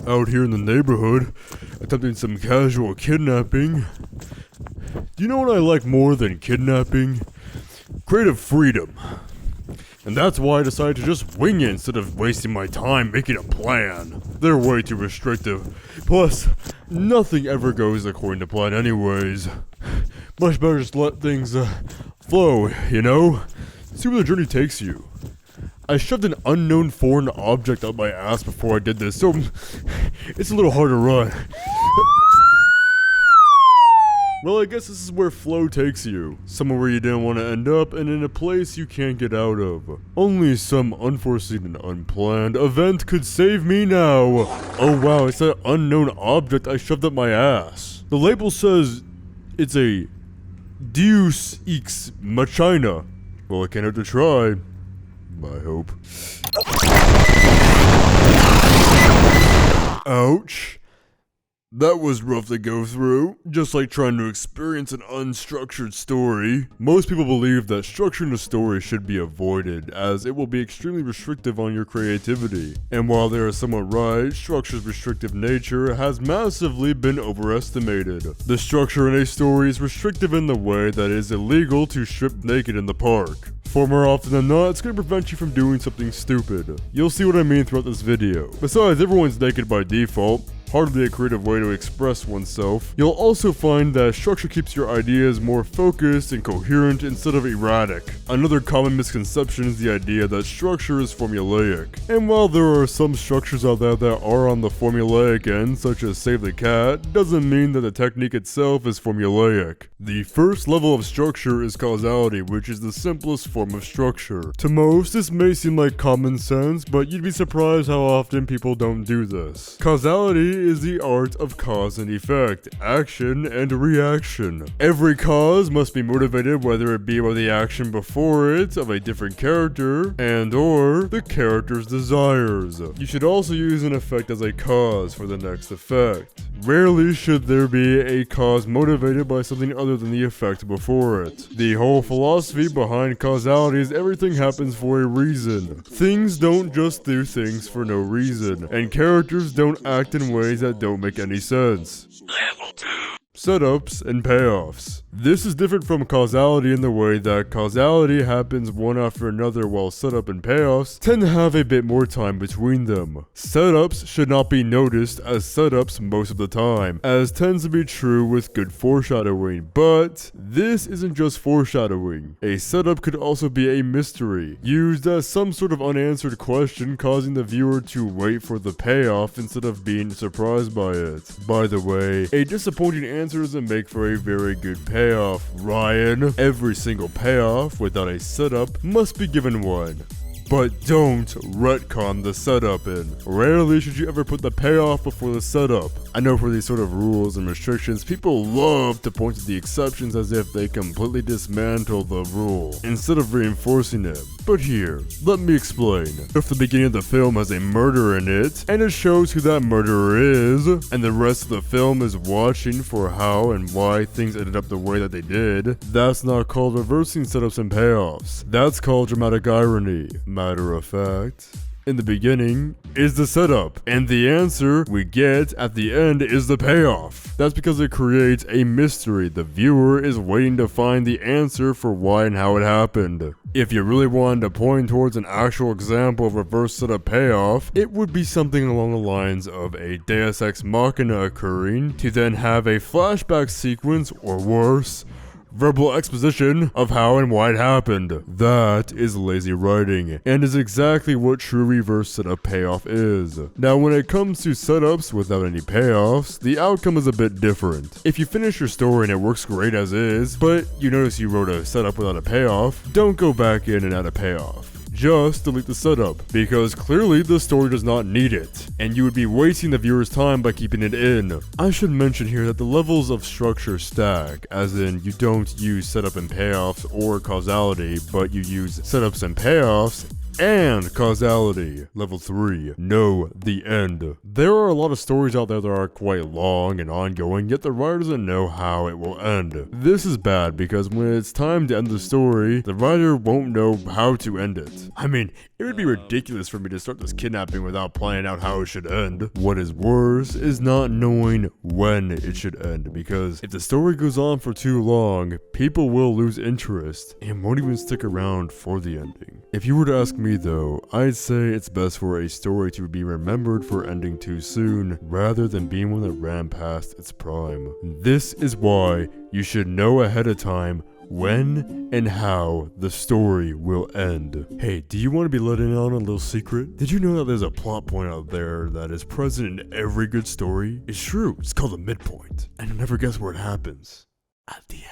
out here in the neighborhood, attempting some casual kidnapping. Do you know what I like more than kidnapping? Creative freedom. And that's why I decided to just wing it instead of wasting my time making a plan. They're way too restrictive. Plus, nothing ever goes according to plan anyways. Much better just let things flow, you know? See where the journey takes you. I shoved an unknown foreign object up my ass before I did this, so it's a little hard to run. Well, I guess this is where flow takes you. Somewhere where you didn't want to end up, and in a place you can't get out of. Only some unforeseen and unplanned event could save me now. Oh wow, it's that unknown object I shoved up my ass. The label says it's a Deus Ex Machina. Well, I can't hurt to try. I hope. Ouch. That was rough to go through, just like trying to experience an unstructured story. Most people believe that structuring a story should be avoided, as it will be extremely restrictive on your creativity. And while they are somewhat right, structure's restrictive nature has massively been overestimated. The structure in a story is restrictive in the way that it is illegal to strip naked in the park. For more often than not, it's going to prevent you from doing something stupid. You'll see what I mean throughout this video. Besides, everyone's naked by default. Hardly a creative way to express oneself. You'll also find that structure keeps your ideas more focused and coherent instead of erratic. Another common misconception is the idea that structure is formulaic. And while there are some structures out there that are on the formulaic end, such as Save the Cat, doesn't mean that the technique itself is formulaic. The first level of structure is causality, which is the simplest form of structure. To most, this may seem like common sense, but you'd be surprised how often people don't do this. Causality is the art of cause and effect, action and reaction. Every cause must be motivated, whether it be by the action before it of a different character and or the character's desires. You should also use an effect as a cause for the next effect. Rarely should there be a cause motivated by something other than the effect before it. The whole philosophy behind causality is everything happens for a reason. Things don't just do things for no reason, and characters don't act in ways that don't make any sense. Level 2. Setups and payoffs. This is different from causality in the way that causality happens one after another, while setup and payoffs tend to have a bit more time between them. Setups should not be noticed as setups most of the time, as tends to be true with good foreshadowing, but this isn't just foreshadowing. A setup could also be a mystery, used as some sort of unanswered question, causing the viewer to wait for the payoff instead of being surprised by it. By the way, a disappointing answer doesn't make for a very good payoff, Ryan. Every single payoff without a setup must be given one. But don't retcon the setup in. Rarely should you ever put the payoff before the setup. I know for these sort of rules and restrictions, people love to point to the exceptions as if they completely dismantle the rule, instead of reinforcing it. But here, let me explain. If the beginning of the film has a murder in it, and it shows who that murderer is, and the rest of the film is watching for how and why things ended up the way that they did, that's not called reversing setups and payoffs. That's called dramatic irony. Matter of fact, in the beginning is the setup, and the answer we get at the end is the payoff. That's because it creates a mystery. The viewer is waiting to find the answer for why and how it happened. If you really wanted to point towards an actual example of reverse setup payoff, it would be something along the lines of a Deus Ex Machina occurring to then have a flashback sequence, or worse, verbal exposition of how and why it happened. That is lazy writing, and is exactly what true reverse setup payoff is. Now, when it comes to setups without any payoffs, the outcome is a bit different. If you finish your story and it works great as is, but you notice you wrote a setup without a payoff, don't go back in and add a payoff. Just delete the setup, because clearly the story does not need it, and you would be wasting the viewer's time by keeping it in. I should mention here that the levels of structure stack, as in you don't use setup and payoffs or causality, but you use setups and payoffs And causality. Level 3. Know the end. There are a lot of stories out there that are quite long and ongoing, yet the writer doesn't know how it will end. This is bad because when it's time to end the story, the writer won't know how to end it. I mean, it would be ridiculous for me to start this kidnapping without planning out how it should end. What is worse is not knowing when it should end, because if the story goes on for too long, people will lose interest and won't even stick around for the ending. If you were to ask me though, I'd say it's best for a story to be remembered for ending too soon, rather than being one that ran past its prime. This is why you should know ahead of time when and how the story will end. Hey, do you want to be let in on a little secret? Did you know that there's a plot point out there that is present in every good story? It's true, it's called the midpoint. And you'll never guess where it happens. At the end.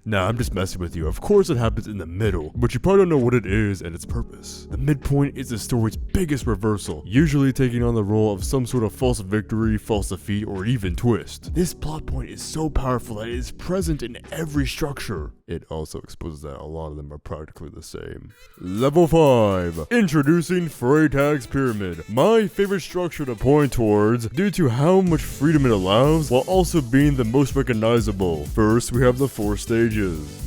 Nah, I'm just messing with you. Of course it happens in the middle, but you probably don't know what it is and its purpose. The midpoint is the story's biggest reversal, usually taking on the role of some sort of false victory, false defeat, or even twist. This plot point is so powerful that it is present in every structure. It also exposes that a lot of them are practically the same. Level 5. Introducing Freytag's Pyramid. My favorite structure to point towards due to how much freedom it allows while also being the most recognizable. First, we have the 4 stages.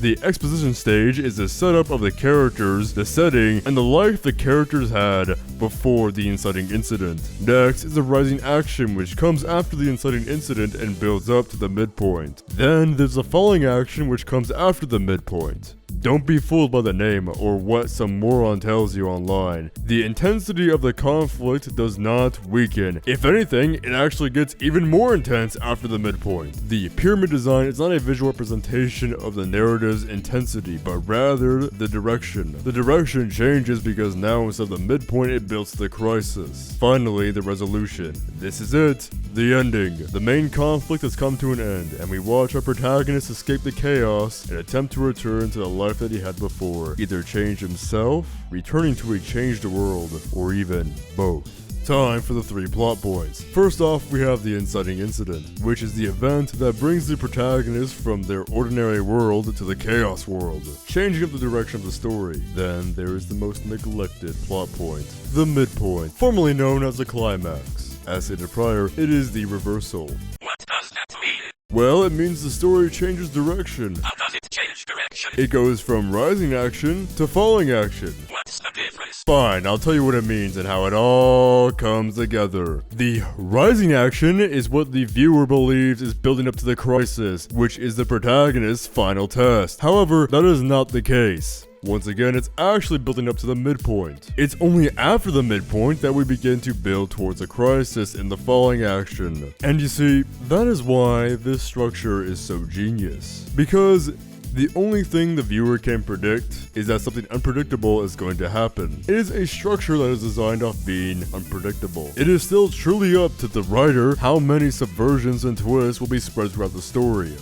The exposition stage is the setup of the characters, the setting, and the life the characters had before the inciting incident. Next is the rising action, which comes after the inciting incident and builds up to the midpoint. Then there's the falling action, which comes after the midpoint. Don't be fooled by the name or what some moron tells you online. The intensity of the conflict does not weaken. If anything, it actually gets even more intense after the midpoint. The pyramid design is not a visual representation of the narrative's intensity, but rather the direction. The direction changes because now instead of the midpoint, it builds to the crisis. Finally, the resolution. This is it. The ending. The main conflict has come to an end, and we watch our protagonist escape the chaos and attempt to return to the life that he had before, either change himself, returning to a changed world, or even both. Time for the 3 plot points. First off, we have the inciting incident, which is the event that brings the protagonist from their ordinary world to the chaos world, changing up the direction of the story. Then there is the most neglected plot point, the midpoint, formerly known as the climax. As stated prior, it is the reversal. What does that mean? Well, it means the story changes direction. How does it change direction? It goes from rising action to falling action. What's the difference? Fine, I'll tell you what it means and how it all comes together. The rising action is what the viewer believes is building up to the crisis, which is the protagonist's final test. However, that is not the case. Once again, it's actually building up to the midpoint. It's only after the midpoint that we begin to build towards a crisis in the falling action. And you see, that is why this structure is so genius. Because the only thing the viewer can predict is that something unpredictable is going to happen. It is a structure that is designed off being unpredictable. It is still truly up to the writer how many subversions and twists will be spread throughout the story.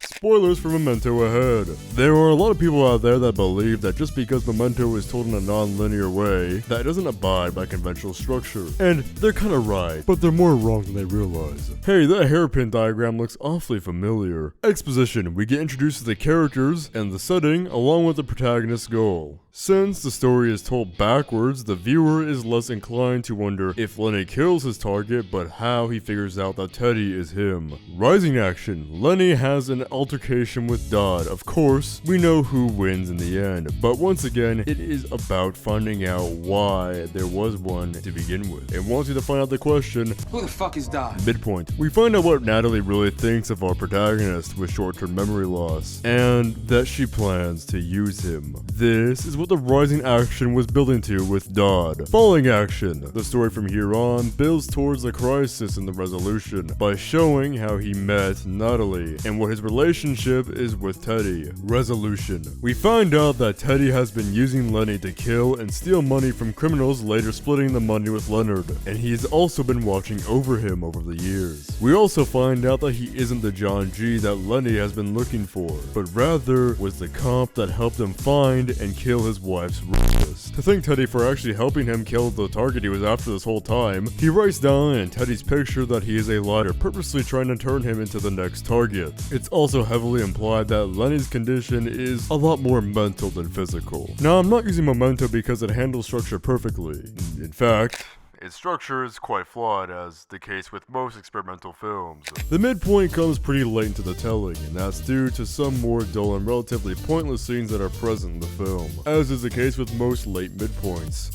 Spoilers for Memento ahead. There are a lot of people out there that believe that just because Memento is told in a non-linear way, that it doesn't abide by conventional structure. And they're kinda right, but they're more wrong than they realize. Hey, that hairpin diagram looks awfully familiar. Exposition, we get introduced to the characters and the setting along with the protagonist's goal. Since the story is told backwards, the viewer is less inclined to wonder if Lenny kills his target, but how he figures out that Teddy is him. Rising action, Lenny has an altercation with Dodd. Of course, we know who wins in the end, but once again, it is about finding out why there was one to begin with. And wants you to find out the question, who the fuck is Dodd? Midpoint. We find out what Natalie really thinks of our protagonist with short-term memory loss, and that she plans to use him. This is what the rising action was building to with Dodd. Falling action. The story from here on builds towards the crisis and the resolution by showing how he met Natalie and what his relationship is with Teddy. Resolution. We find out that Teddy has been using Lenny to kill and steal money from criminals, later splitting the money with Leonard, and he has also been watching over him over the years. We also find out that he isn't the John G that Lenny has been looking for, but rather was the cop that helped him find and kill his wife's rapist. To thank Teddy for actually helping him kill the target he was after this whole time, he writes down in Teddy's picture that he is a liar, purposely trying to turn him into the next target. It's also also heavily implied that Lenny's condition is a lot more mental than physical. Now, I'm not using Memento because it handles structure perfectly. In fact, its structure is quite flawed, as the case with most experimental films. The midpoint comes pretty late into the telling, and that's due to some more dull and relatively pointless scenes that are present in the film, as is the case with most late midpoints.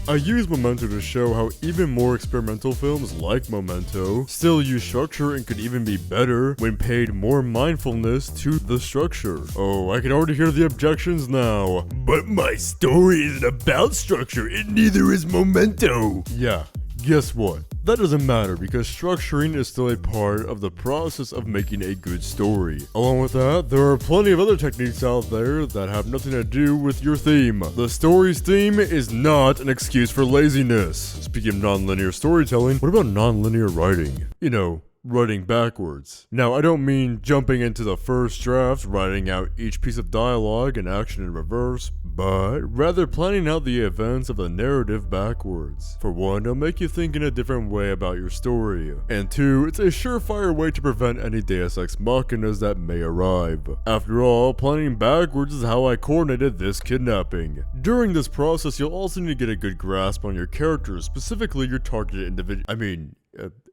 I use Memento to show how even more experimental films like Memento still use structure and could even be better when paid more mindfulness to the structure. Oh, I can already hear the objections now. But my story isn't about structure, and neither is Memento. Yeah, guess what? That doesn't matter because structuring is still a part of the process of making a good story. Along with that, there are plenty of other techniques out there that have nothing to do with your theme. The story's theme is not an excuse for laziness. Speaking of non-linear storytelling, what about non-linear writing? You know, writing backwards. Now, I don't mean jumping into the first draft, writing out each piece of dialogue and action in reverse, but rather planning out the events of the narrative backwards. For one, it'll make you think in a different way about your story, and two, it's a surefire way to prevent any Deus Ex Machinas that may arrive. After all, planning backwards is how I coordinated this kidnapping. During this process, you'll also need to get a good grasp on your characters, specifically your targeted individual,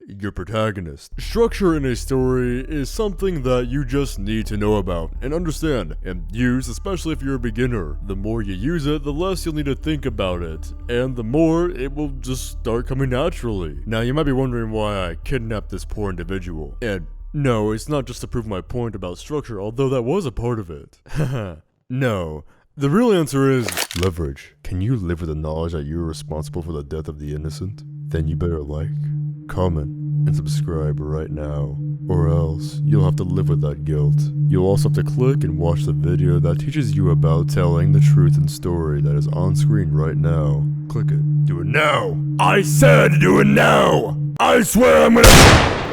your protagonist. Structure in a story is something that you just need to know about and understand and use, especially if you're a beginner. The more you use it, the less you'll need to think about it, and the more it will just start coming naturally. Now, you might be wondering why I kidnapped this poor individual, and no, it's not just to prove my point about structure, although that was a part of it. No. The real answer is leverage. Can you live with the knowledge that you're responsible for the death of the innocent? Then you better like, comment, and subscribe right now, or else you'll have to live with that guilt. You'll also have to click and watch the video that teaches you about telling the truth and story that is on screen right now. Click it. Do it now! I said do it now! I swear I'm gonna—